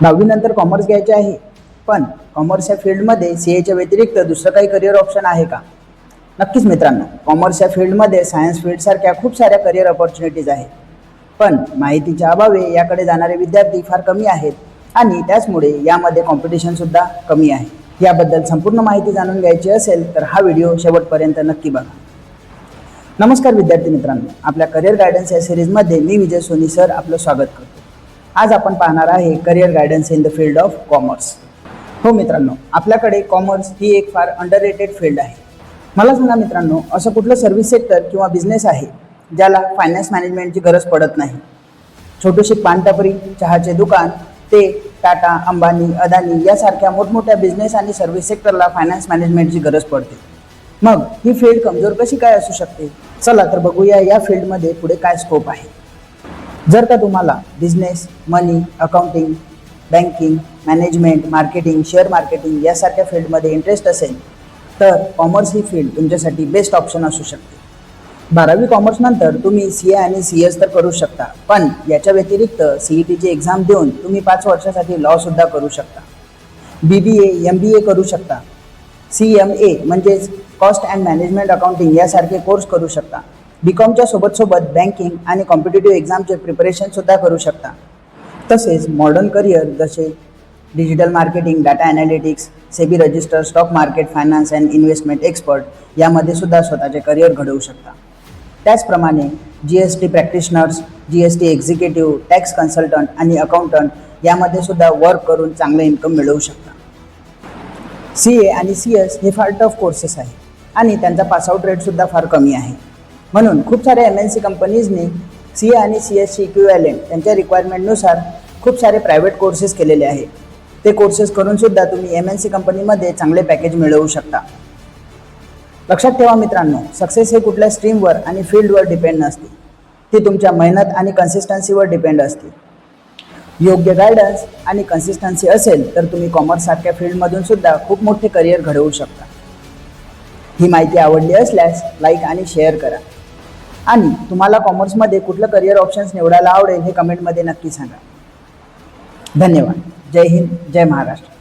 दहावीनंतर कॉमर्स घ्यायचे आहे, पण कॉमर्स या फील्डमध्ये CAच्या व्यतिरिक्त दुसरं काही करिअर ऑप्शन आहे का? नक्कीच मित्रांनो, कॉमर्स या फील्डमध्ये सायन्स फील्डसारख्या खूप साऱ्या करिअर ऑपॉर्च्युनिटीज आहेत, पण माहितीच्या अभावी याकडे जाणारे विद्यार्थी फार कमी आहेत आणि त्याचमुळे यामध्ये कॉम्पिटिशनसुद्धा कमी आहे. याबद्दल संपूर्ण माहिती जाणून घ्यायची असेल तर हा व्हिडिओ शेवटपर्यंत नक्की बघा. नमस्कार विद्यार्थी मित्रांनो, आपल्या करिअर गायडन्स या सिरीजमध्ये मी विजय सोनी सर आपलं स्वागत करतो. आज आपण पाहणार आहे career guidance in the field of commerce. हो मित्रांनो, आपल्याकडे कॉमर्स ही एक फार अंडररेटेड फील्ड आहे. मला सांगा मित्रांनो, असं कुठलं सर्व्हिस सेक्टर किंवा बिझनेस आहे ज्याला फायनान्स मॅनेजमेंटची गरज पडत नाही? छोटीशी पानटपरी, चहाचे दुकान ते टाटा, अंबानी, अदानी यासारख्या मोठमोठ्या बिझनेस आणि सर्व्हिस सेक्टरला फायनान्स मॅनेजमेंटची गरज पडते. मग ही फील्ड कमजोर कशी काय असू शकते? चला तर बघूया या फील्डमध्ये पुढे काय स्कोप आहे. जर का तुम्हाला business, money, accounting, banking, management, marketing, share marketing यासारख्या फील्डमध्ये इंटरेस्ट असेल तर कॉमर्स ही फील्ड तुमच्यासाठी बेस्ट ऑप्शन असू शकते. 12वी कॉमर्सनंतर तुम्ही CA आणि CS तर करू शकता, पण याच्या व्यतिरिक्त CETची एक्झाम देऊन तुम्ही 5 वर्षासाठी लॉसुद्धा करू शकता. BBA, MBA करू शकता. CMA म्हणजेच कॉस्ट अँड मॅनेजमेंट अकाउंटिंग यासारखे कोर्स करू शकता. BComच्या सोबत बँकिंग आणि कॉम्पिटिटिव्ह एक्झामचे प्रिपरेशनसुद्धा करू शकता. तसेच मॉडर्न करिअर जसे digital marketing, data analytics, SEBI register, stock market, finance and investment expert यामध्ये सुद्धा स्वतःचे करिअर घडवू शकता. त्याचप्रमाणे GST practitioners, GST executive, tax consultant आणि अकाउंटंट यामध्ये सुद्धा वर्क करून चांगले इन्कम मिळवू शकता. CA आणि CS हे फार टफ कोर्सेस आहे आणि त्यांचा पासआउट रेटसुद्धा फार कमी आहे. म्हणून खूप साऱ्या MNC कंपनीजने CA आणि CSची इक्विव्हॅलेंट त्यांच्या रिक्वायरमेंटनुसार खूप सारे प्रायव्हेट कोर्सेस केलेले आहेत. ते कोर्सेस करूनसुद्धा तुम्ही MNC कंपनीमध्ये चांगले पॅकेज मिळवू शकता. लक्षात ठेवा मित्रांनो, सक्सेस हे कुठल्या स्ट्रीमवर आणि फील्डवर डिपेंड नसते, ती तुमच्या मेहनत आणि कन्सिस्टन्सीवर डिपेंड असते. योग्य गायडन्स आणि कन्सिस्टन्सी असेल तर तुम्ही कॉमर्ससारख्या फील्डमधून सुद्धा खूप मोठे करिअर घडवू शकता. ही माहिती आवडली असल्यास लाईक आणि शेअर करा आणि तुम्हाला कॉमर्समध्ये कुठलं करिअर ऑप्शन्स निवडायला आवडेल हे कमेंटमध्ये नक्की सांगा. धन्यवाद. जय हिंद, जय महाराष्ट्र.